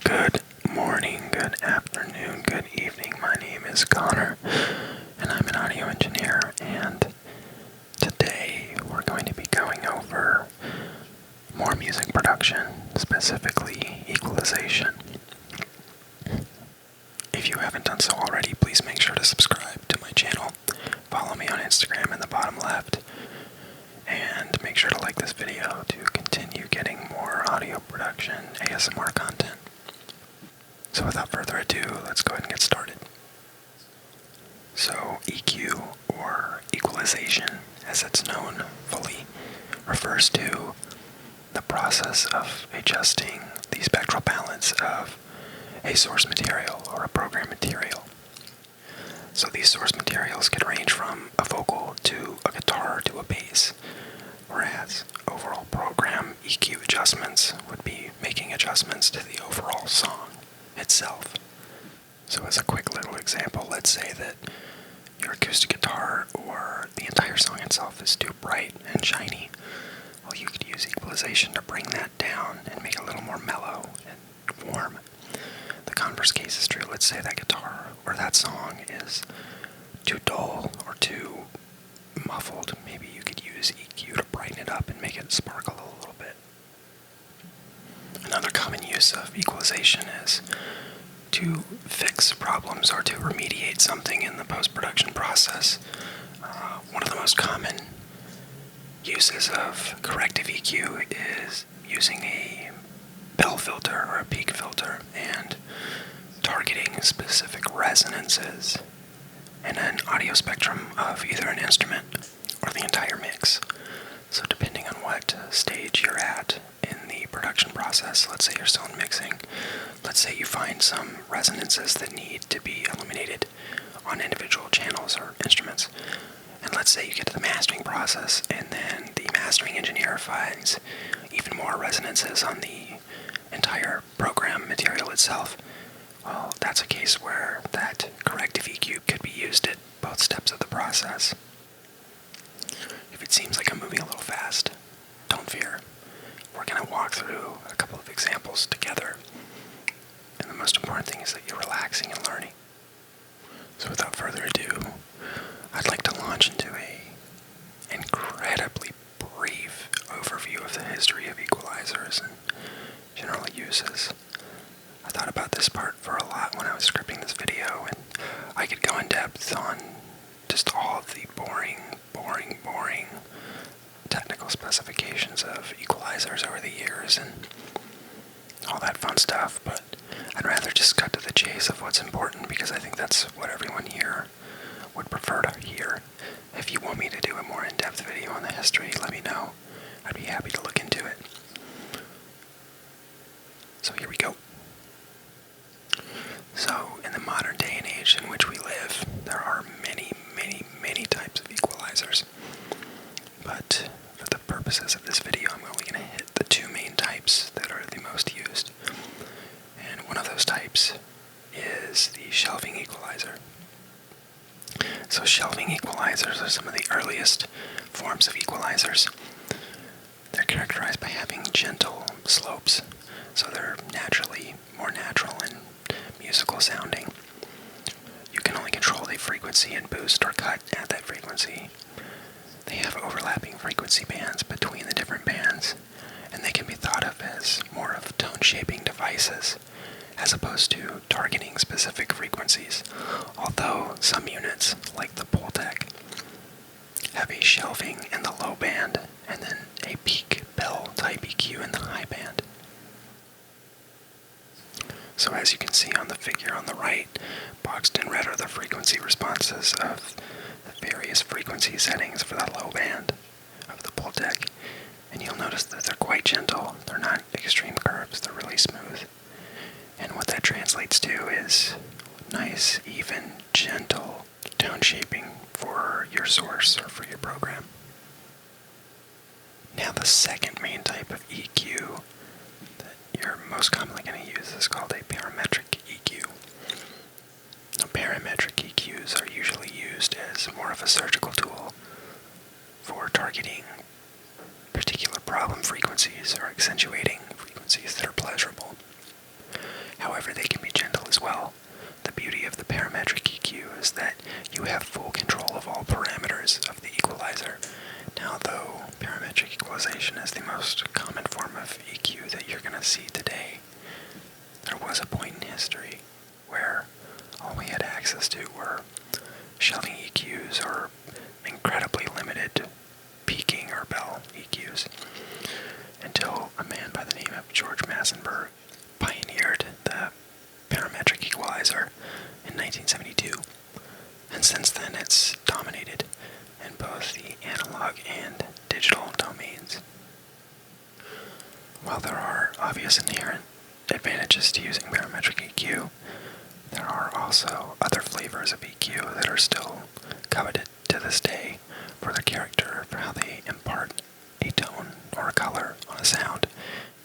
Good morning, good afternoon, good evening. My name is Kauner, and I'm an audio engineer, and today we're going to be going over more music production, specifically equalization. If you haven't done so already, please make sure to subscribe to my channel, follow me on Instagram in the bottom left, and make sure to like this video to continue getting more audio production ASMR content. So without further ado, let's go ahead and get started. So EQ, or equalization, as it's known fully, refers to the process of adjusting the spectral balance of a source material or a program material. So these source materials can range from a vocal to a guitar to a bass, whereas overall program EQ adjustments would be making adjustments to the overall song itself. So as a quick little example, let's say that your acoustic guitar or the entire song itself is too bright and shiny. Well, you could use equalization to bring that down and make it a little more mellow and warm. The converse case is true. Let's say that guitar or that song is too dull or too muffled. Maybe you could use EQ to brighten it up and make it sparkle a little bit. Another common use of equalization is to fix problems or to remediate something in the post-production process. One of the most common uses of corrective EQ is using a bell filter or a peak filter and targeting specific resonances in an audio spectrum of either an instrument or the entire mix. So depending on what stage you're at in the production process, let's say you're still in mixing, let's say you find some resonances that need to be eliminated on individual channels or instruments, and let's say you get to the mastering process and then the mastering engineer finds even more resonances on the entire program material itself. Well, that's a case where that corrective EQ could be used at both steps of the process. If it seems like I'm moving a little fast, don't fear. We're going to walk through a couple of examples together, and the most important thing is that you're relaxing and learning. So without further ado, I'd like to launch into an incredibly brief overview of the history of equalizers and general uses. I thought about this part for a lot when I was scripting this video, and I could go in depth on just all of the boring technical specifications of equalizers over the years and all that fun stuff, but I'd rather just cut to the chase of what's important because I think that's what everyone here would prefer to hear. If you want me to do a more in-depth video on the history, let me know. I'd be happy to look into it. So here we go. So, in the modern day and age in which we live, there are many types of equalizers. But for the purposes of this video, I'm only going to hit the two main types that are the most used. And one of those types is the shelving equalizer. So shelving equalizers are some of the earliest forms of equalizers. They're characterized by having gentle slopes, so they're naturally more natural and musical sounding. You can only control the frequency and boost or cut at that frequency. They have overlapping frequency bands between the different bands, and they can be thought of as more of tone-shaping devices, as opposed to targeting specific frequencies, although some units, like the Pultec, have a shelving in the low band, and then a peak bell type EQ in the high band. So as you can see on the figure on the right, boxed in red are the frequency responses of the various frequency settings for the low band of the Pultec. And you'll notice that they're quite gentle. They're not extreme curves, they're really smooth. And what that translates to is nice, even, gentle tone shaping for your source or for your program. Now the second main type of EQ that you're most commonly going to use is called a parametric EQ. Now, parametric EQs are usually used as more of a surgical tool for targeting particular problem frequencies or accentuating frequencies that are pleasurable. there was a point in history where all we had access to were shelving EQs or incredibly limited peaking or bell EQs, until a man by the name of George Massenburg pioneered the parametric equalizer in 1972, and since then it's dominated in both the analog and digital domains. While there are obvious inherent advantages to using parametric EQ, there are also other flavors of EQ that are still coveted to this day for their character, for how they impart a tone or a color on a sound.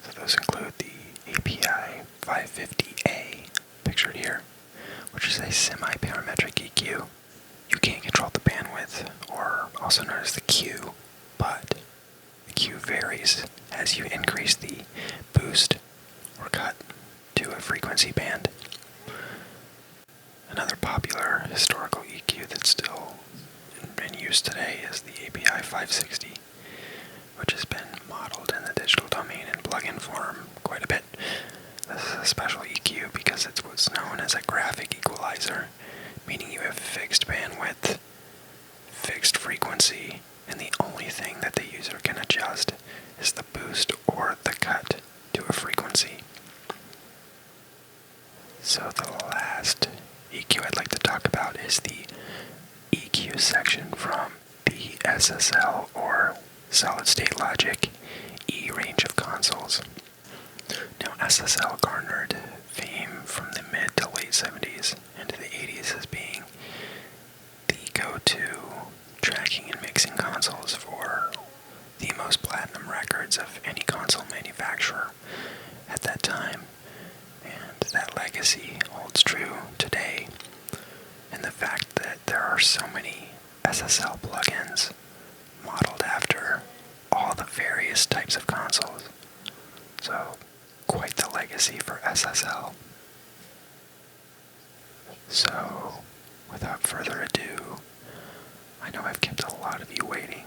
So those include the API 550A, pictured here, which is a semi-parametric EQ. You can't control the bandwidth, or also known as the Q, but the Q varies as you increase the boost or cut to a frequency band. Another popular historical EQ that's still in use today is the API 560, which has been modeled in the digital domain in plugin form quite a bit. This is a special EQ because it's what's known as a graphic equalizer, meaning you have fixed bandwidth, fixed frequency, and the only thing that the user can adjust is the boost or the cut to a frequency. So the last EQ I'd like to talk about is the EQ section from the SSL, or solid state logic, E range of consoles. Now, SSL garnered fame from the mid to late 70s into the 80s as being the go-to tracking and mixing consoles for the most platinum records of any console manufacturer at that time. And that legacy holds true today in the fact that there are so many SSL plugins modeled after all the various types of consoles. So, quite the legacy for SSL. So, without further ado, I know I've kept a lot of you waiting.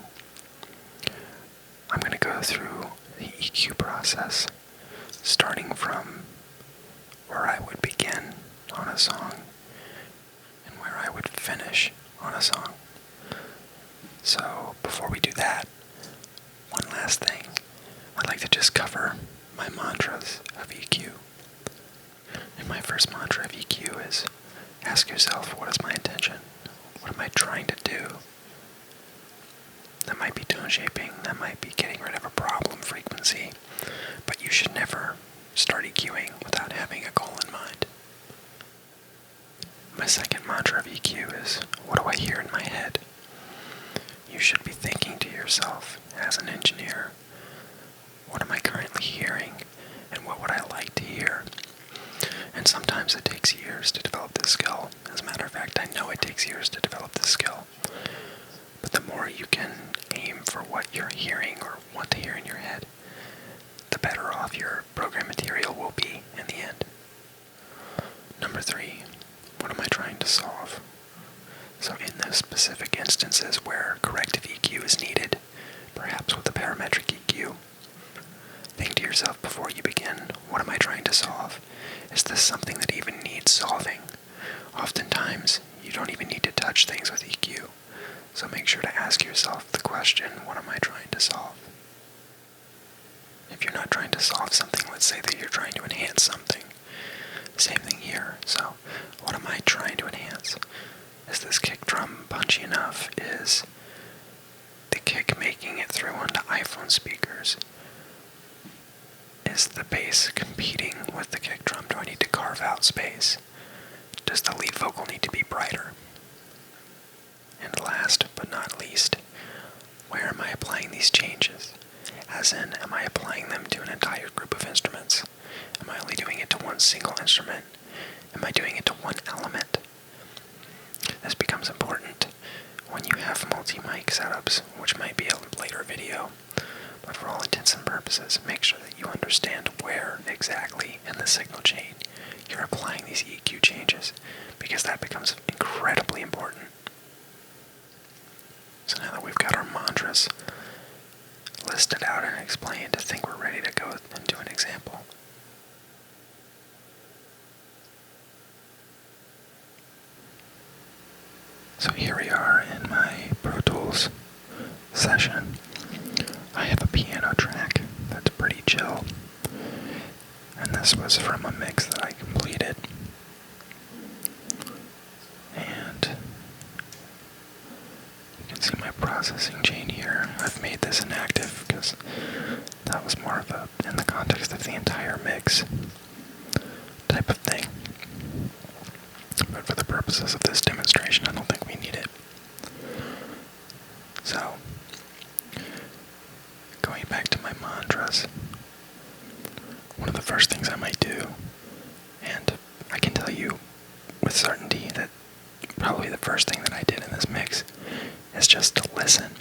I'm going to go through the EQ process, starting from where I would begin on a song and where I would finish on a song. So, before we do that, one last thing. I'd like to just cover my mantras of EQ. And my first mantra of EQ is, ask yourself, what is my intention? What am I trying to do? That might be tone shaping, that might be getting rid of a problem frequency, but you should never start EQing without having a goal in mind. My second mantra of EQ is, what do I hear in my head? You should be thinking to yourself, as an engineer, what am I currently hearing, and what would I like to hear? And sometimes it takes years to develop this skill. As a matter of fact, I know it takes years to develop this skill. But the more you can aim for what you're hearing or want to hear in your head, the better off your program material will be in the end. Number 3, what am I trying to solve? So in those specific instances where corrective EQ is needed, perhaps with a parametric EQ, think to yourself before you begin, what am I trying to solve? Is this something that even needs solving? Oftentimes, you don't even need to touch things with EQ, so make sure to ask yourself the question, what am I trying to solve? If you're not trying to solve something, let's say that you're trying to enhance something. Same thing here, so what am I trying to enhance? Is this kick drum punchy enough? Is the kick making it through onto iPhone speakers? Is the bass competing with the kick drum? Do I need to carve out space? Does the lead vocal need to be brighter? And last but not least, where am I applying these changes? As in, am I applying them to an entire group of instruments? Am I only doing it to one single instrument? Am I doing it to one element? This becomes important when you have multi-mic setups, which might be a later video. But for all intents and purposes, make sure that you understand where exactly in the signal chain you're applying these EQ changes, because that becomes incredibly important. So now that we've got our mantras listed out and explained, I think we're ready to go into an example. So here we are in my Pro Tools session. I have a piano track that's pretty chill, and this was from a mix that I completed. And you can see my processing chain here. I've made this inactive because that was more of a, in the context of the entire mix type of thing. But for the purposes of this demonstration, I don't think we need it. So, going back to my mantras, one of the first things I might do, and I can tell you with certainty that probably the first thing that I did in this mix is just to listen.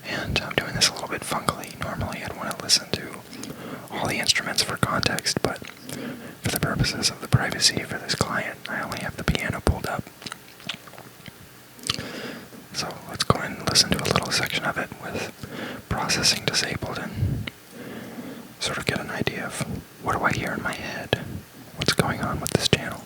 And I'm doing this a little bit funkily. Normally I'd want to listen to all the instruments for context, but for the purposes of the privacy for this client, I only have the piano pulled up. So let's go ahead and listen to a little section of it with processing disabled and sort of get an idea of what do I hear in my head, what's going on with this channel.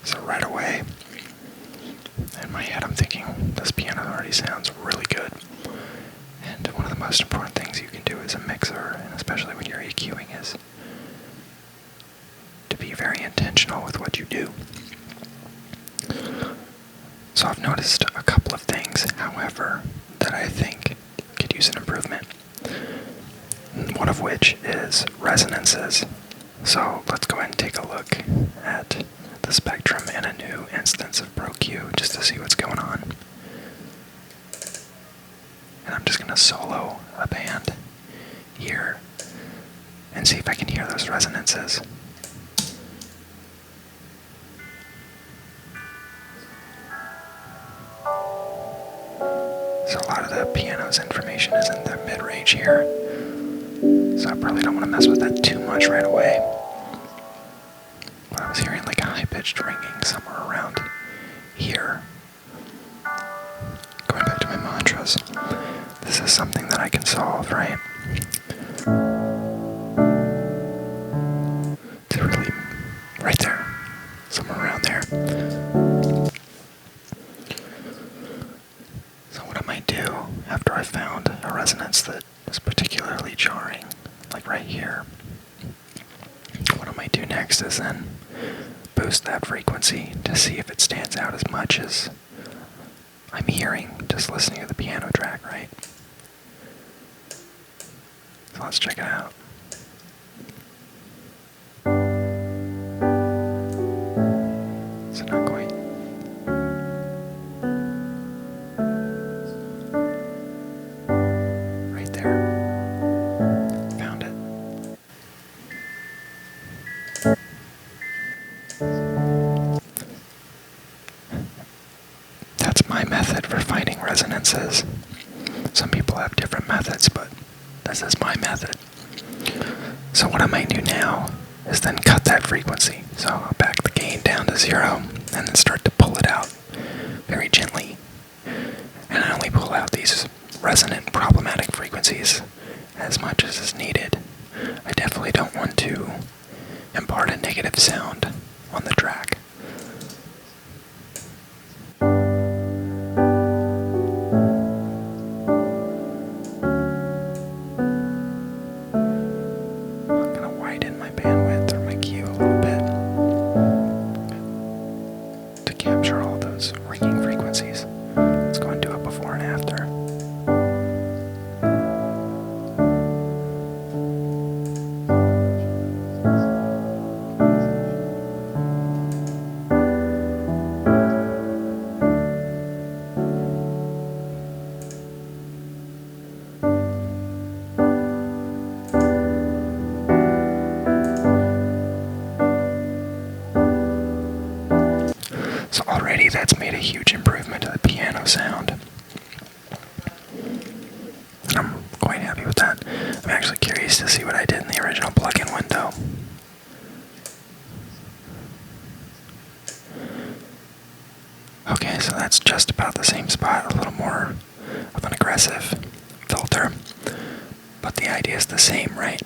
So right away, in my head I'm thinking, this piano already sounds really good. And one of the most important things you can do as a mixer, and especially when you're EQing, is to be very intentional with what you do. So I've noticed a couple of things, however, that I think could use an improvement. One of which is resonances. So let's go ahead and take a look at the spectrum in a new instance of ProQ just to see what's going on. And I'm just going to solo a band here and see if I can hear those resonances. So a lot of the piano's information is in the mid-range here, so I probably don't want to mess with that too much right away. But I was hearing like a high-pitched ringing somewhere around here. Going back to my mantras, this is something that I can solve, right? To really, right there, somewhere around there. So what I might do, after I found a resonance that is particularly jarring, like right here, what I might do next is then boost that frequency to see if it stands out as much as I'm hearing just listening to the piano track, right? So let's check it out. So not quite. Right there. Found it. That's my method for finding resonances. Some people have different methods, but this is my method. So what I might do now is then cut that frequency. So I'll back the gain down to 0 and then start to pull it out very gently. And I only pull out these resonant problematic frequencies as much as is needed. I definitely don't want to impart a negative sound on the track. Ringing frequencies. Let's go and do it before and after. So already that's made a huge improvement to the piano sound. And I'm quite happy with that. I'm actually curious to see what I did in the original plugin window. that's just about the same spot, a little more of an aggressive filter. But the idea is the same, right?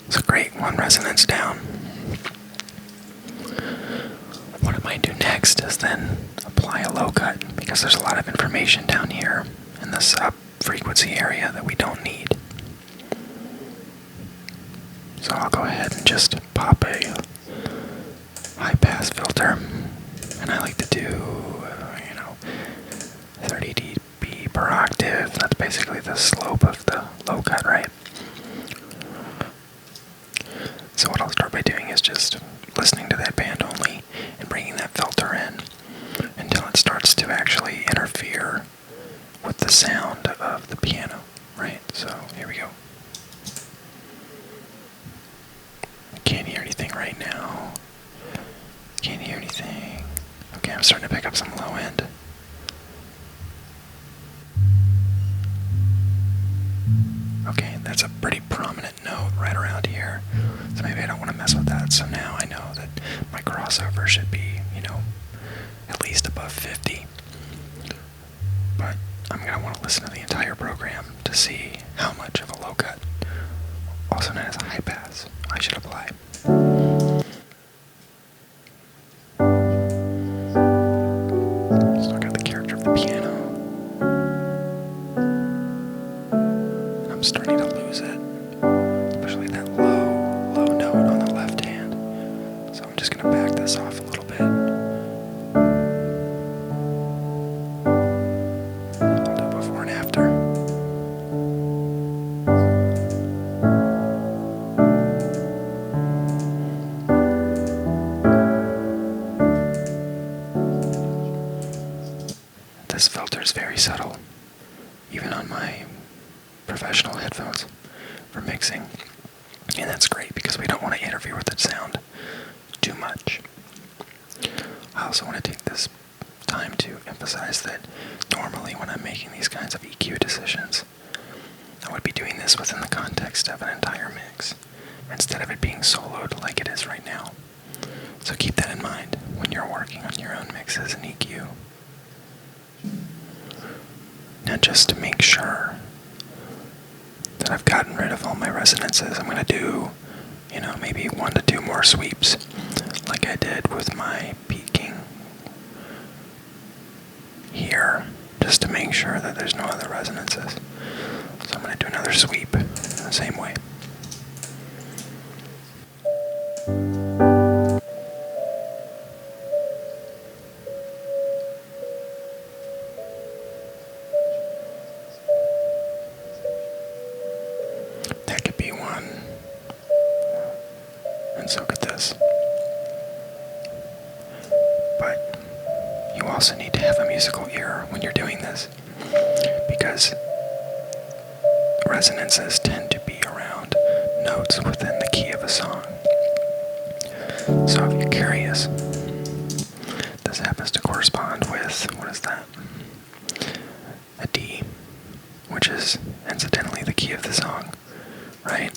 So great, one resonance down. What I might do next is then apply a low cut, because there's a lot of information down here in the sub-frequency area that we don't need. So I'll go ahead and just pop a high-pass filter, and I like to do, 30 dB per octave. That's basically the slope of the low cut, right? So what I'll start by doing is just listening to that band only and bringing that filter in until it starts to actually interfere with the sound of the piano, right? So here we go. Can't hear anything right now. Can't hear anything. Okay, I'm starting to pick up some low end. Okay, that's a pretty prominent note right around here. So maybe I don't want to mess with that. So now I know that my crossover should be, at least above 50. But I'm going to want to listen to the entire program to see how much of a low cut, also known as a high pass, I should apply. Still got the character of the piano. And I'm starting to lose it, especially that low note on the left hand. So I'm just going to back this off a little bit. I'll do before and after. This filter is very subtle, even on my professional headphones for mixing. And that's great because we don't want to interfere with the sound too much. I also want to take this time to emphasize that normally when I'm making these kinds of EQ decisions, I would be doing this within the context of an entire mix, instead of it being soloed like it is right now. So keep that in mind when you're working on your own mixes in EQ. Now just to make sure that I've gotten rid of all my resonances, I'm going to do, maybe 1 to 2 more sweeps, like I did with my peaking here, just to make sure that there's no other resonances. So I'm going to do another sweep the same way. That could be one. And so could this. But you also need to have a musical ear when you're doing this, because resonances tend to be around notes within the key of a song. So if you're curious, this happens to correspond with, what is that? A D, which is incidentally the key of the song, right?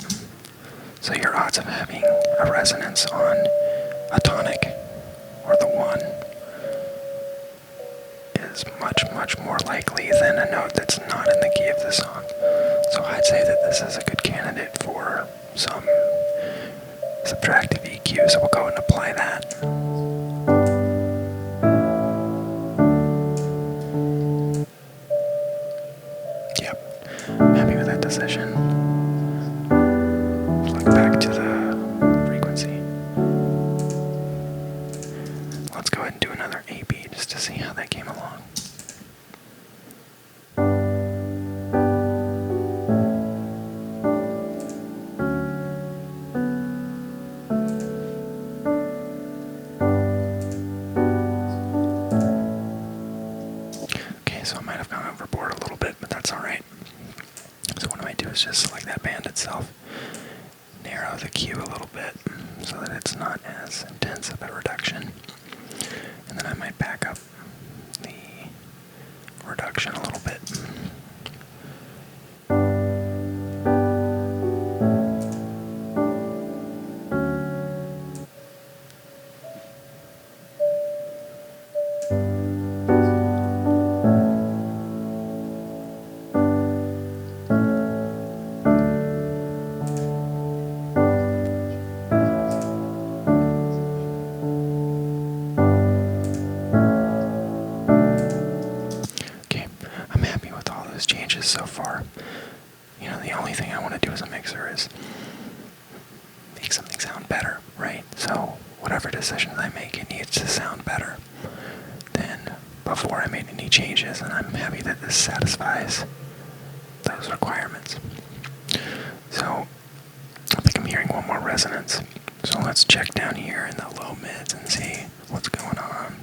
So your odds of having a resonance on a tonic or the 1 is much, much more likely than a note that's not in the key of the song. So I'd say that this is a good candidate for some subtractive EQ, so we'll go ahead and apply that. Yep, I'm happy with that decision. Look back to the frequency. Let's go ahead and do another A-B just to see how that came along. Okay, so I might have gone overboard a little bit, but that's alright. So what I might do is just select that band itself, narrow the Q a little bit so that it's not as intense of a reduction, and then I might back up the reduction a little bit. changes so far. You know, the only thing I want to do as a mixer is make something sound better, right? So whatever decisions I make, it needs to sound better than before I made any changes, and I'm happy that this satisfies those requirements. So I think I'm hearing one more resonance. So let's check down here in the low mids and see what's going on.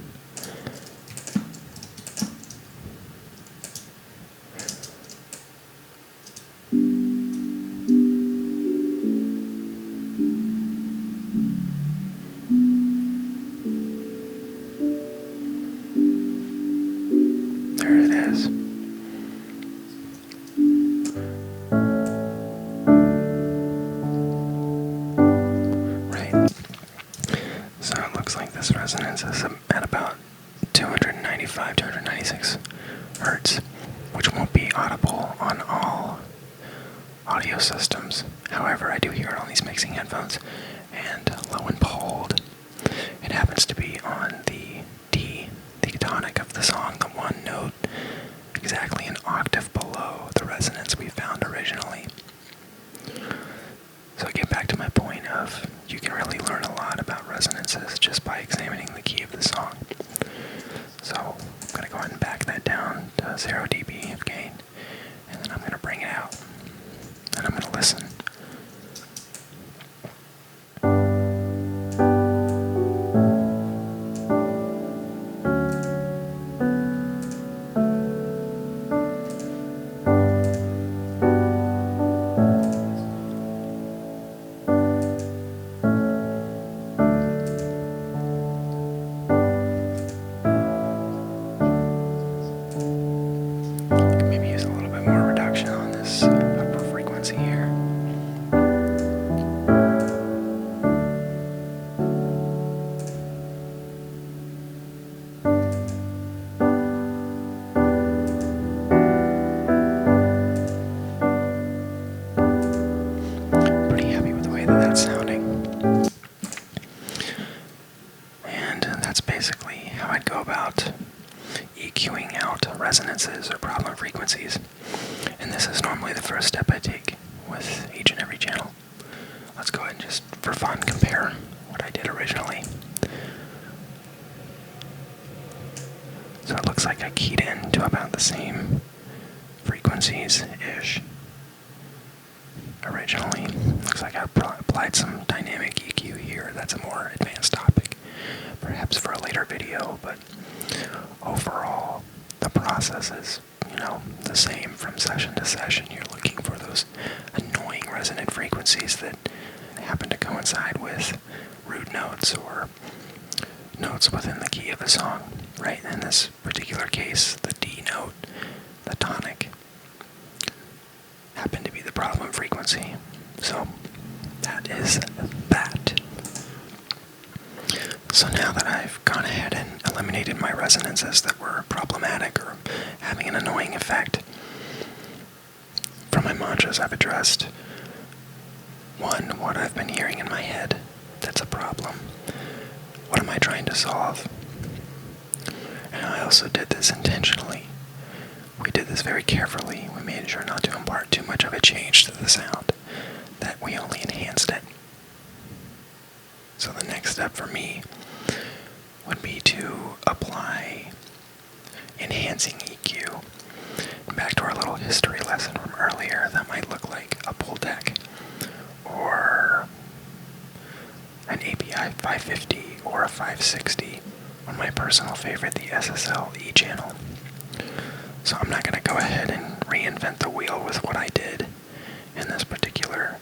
There it is. Right. So it looks like this resonance is at about 295, 296 hertz, which won't be audible on all audio systems. However, I do hear it on these mixing headphones, and lo and behold, it happens to be on the D, the tonic of the song, the one note exactly an octave below the resonance we found originally. So I get back to my point of you can really learn a lot about resonances just by examining the key of the song. So I'm going to go ahead and back that down to 0 dB of gain, and then I'm going to bring it out, and I'm going to listen. Maybe use a little bit more reduction on this upper frequency here. Pretty happy with the way that that's sounding. And that's basically how I'd go about EQing out resonances or problem frequencies. And this is normally the first step I take with each and every channel. Let's go ahead and just, for fun, compare what I did originally. So it looks like I keyed in to about the same frequencies-ish. Originally, looks like I applied some dynamic EQ here. That's a more advanced topic, perhaps for a later video, but overall, the process is, the same from session to session. You're looking for those annoying resonant frequencies that happen to coincide with root notes or notes within the key of the song, right? In this particular case, the D note, the tonic, happened to be the problem frequency. So that is that. So now that I've gone ahead and eliminated my resonances that were problematic or having an annoying effect, from my mantras I've addressed, one, what I've been hearing in my head that's a problem. What am I trying to solve? And I also did this intentionally. We did this very carefully. We made sure not to impart too much of a change to the sound, that we only enhanced it. So the next step for me would be to apply enhancing EQ. Back to our little history lesson from earlier, that might look like a pull deck, or an API 550, or a 560, or my personal favorite, the SSL E channel. So I'm not going to go ahead and reinvent the wheel with what I did in this particular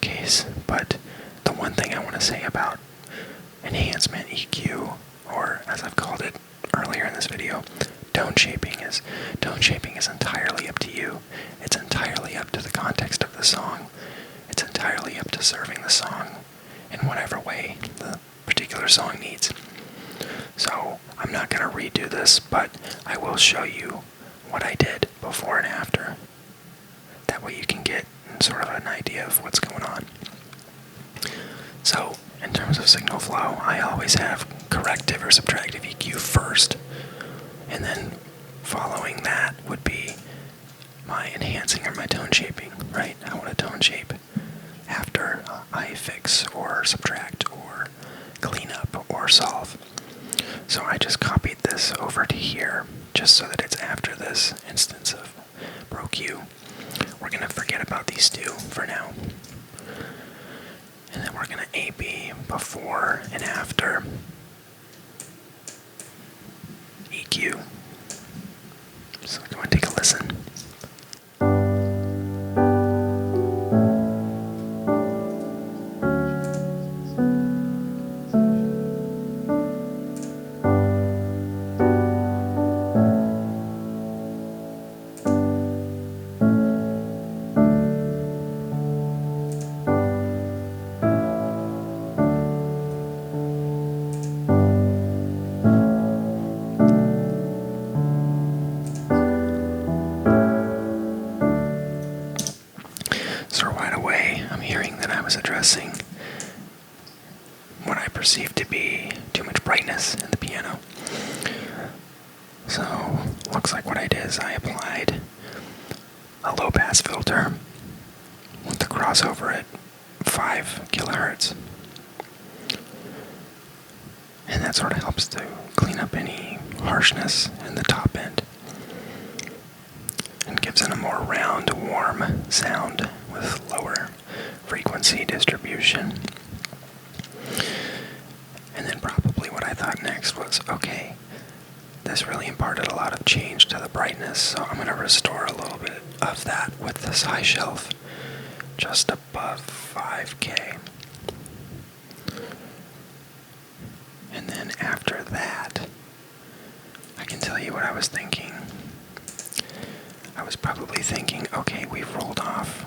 case, but the one thing I want to say about enhancement EQ, or as I've called it earlier in this video, tone shaping is entirely up to you. It's entirely up to the context of the song. It's entirely up to serving the song in whatever way the particular song needs. So I'm not going to redo this, but I will show you what I did before and after. That way you can get sort of an idea of what's going on. So in terms of signal flow, I always have corrective or subtractive EQ first, and then following that would be my enhancing or my tone shaping, right? I want a tone shape after I fix or subtract or clean up or solve. So I just copied this over to here just so that it's after this instance of ProQ. We're going to forget about these two for now. And then we're going to AB before and after EQ. So go and take a listen. So right away, I'm hearing that I was addressing what I perceived to be too much brightness in the piano. So, looks like what I did is I applied a low-pass filter with the crossover at 5 kilohertz. And that sort of helps to clean up any harshness in the top end and gives it a more round, warm sound with lower frequency distribution. And then probably what I thought next was, okay, this really imparted a lot of change to the brightness, so I'm going to restore a little bit of that with this high shelf just above 5K. And then after that, I can tell you what I was thinking. I was probably thinking, okay, we've rolled off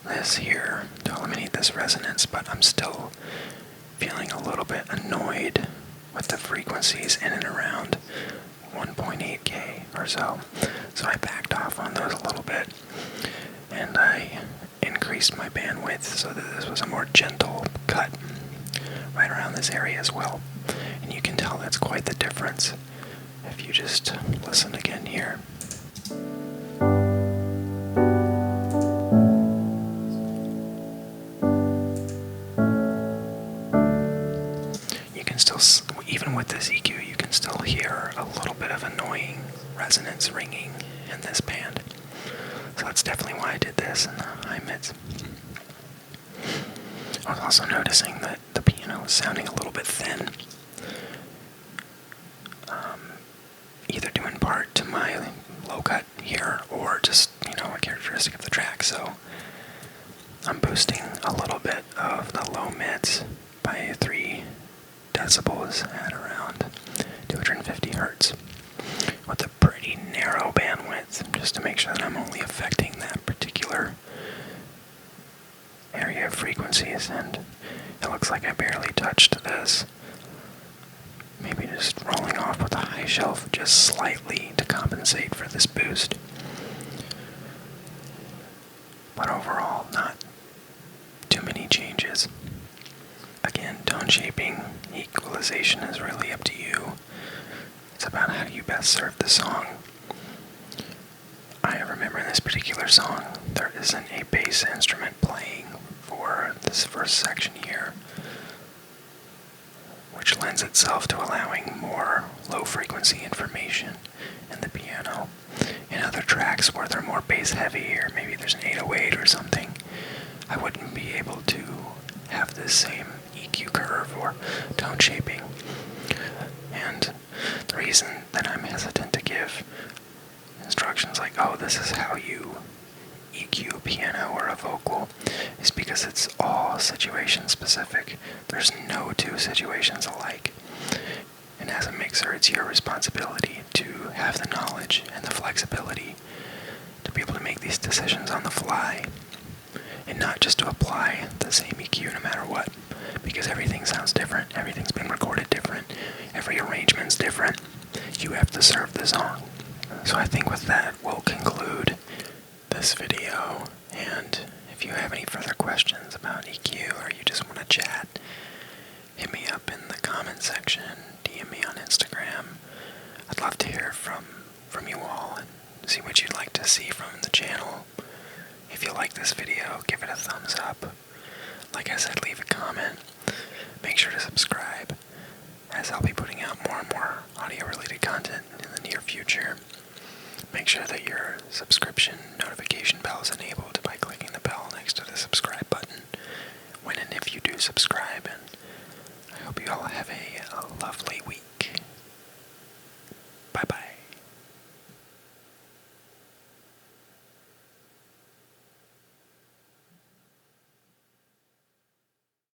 this here to eliminate this resonance, but I'm still feeling a little bit annoyed with the frequencies in and around 1.8K or so. So I backed off on those a little bit, and I increased my bandwidth so that this was a more gentle cut right around this area as well. And you can tell that's quite the difference if you just listen again here. You can still, even with this EQ, you can still hear a little bit of annoying resonance ringing in this band. So that's definitely why I did this in the high mids. I was also noticing that the piano was sounding a little bit thin. Either due in part to my low cut here or just, a characteristic of the track. So I'm boosting a little bit of the low mids by 3 decibels at around 250 hertz with a pretty narrow bandwidth, just to make sure that I'm only affecting that particular area of frequencies. And it looks like I barely touched this. Maybe just rolling off with a high shelf just slightly to compensate for this boost. But overall, not too many changes. Again, tone shaping, equalization is really up to you. It's about how you best serve the song. I remember in this particular song, there isn't a bass instrument playing for this first section here, which lends itself to allowing more low-frequency information in the piano. In other tracks where they're more bass-heavy, or maybe there's an 808 or something, I wouldn't be able to have this same EQ curve or tone shaping. And the reason that I'm hesitant to give instructions like, oh, this is how you EQ a piano or a vocal, is because it's all situation specific. There's no two situations alike. And as a mixer, it's your responsibility to have the knowledge and the flexibility to be able to make these decisions on the fly, and not just to apply the same EQ no matter what, because everything sounds different, everything's been recorded different, every arrangement's different. You have to serve the song. So I think with that, we'll conclude this video, and if you have any further questions about EQ or you just want to chat, hit me up in the comment section, DM me on Instagram. I'd love to hear from you all and see what you'd like to see from the channel. If you like this video, give it a thumbs up. Like I said, leave a comment. Make sure to subscribe, as I'll be putting out more and more audio-related content in the near future. Make sure that your subscription notification bell is enabled by clicking the bell next to the subscribe button when and if you do subscribe, and I hope you all have a lovely week.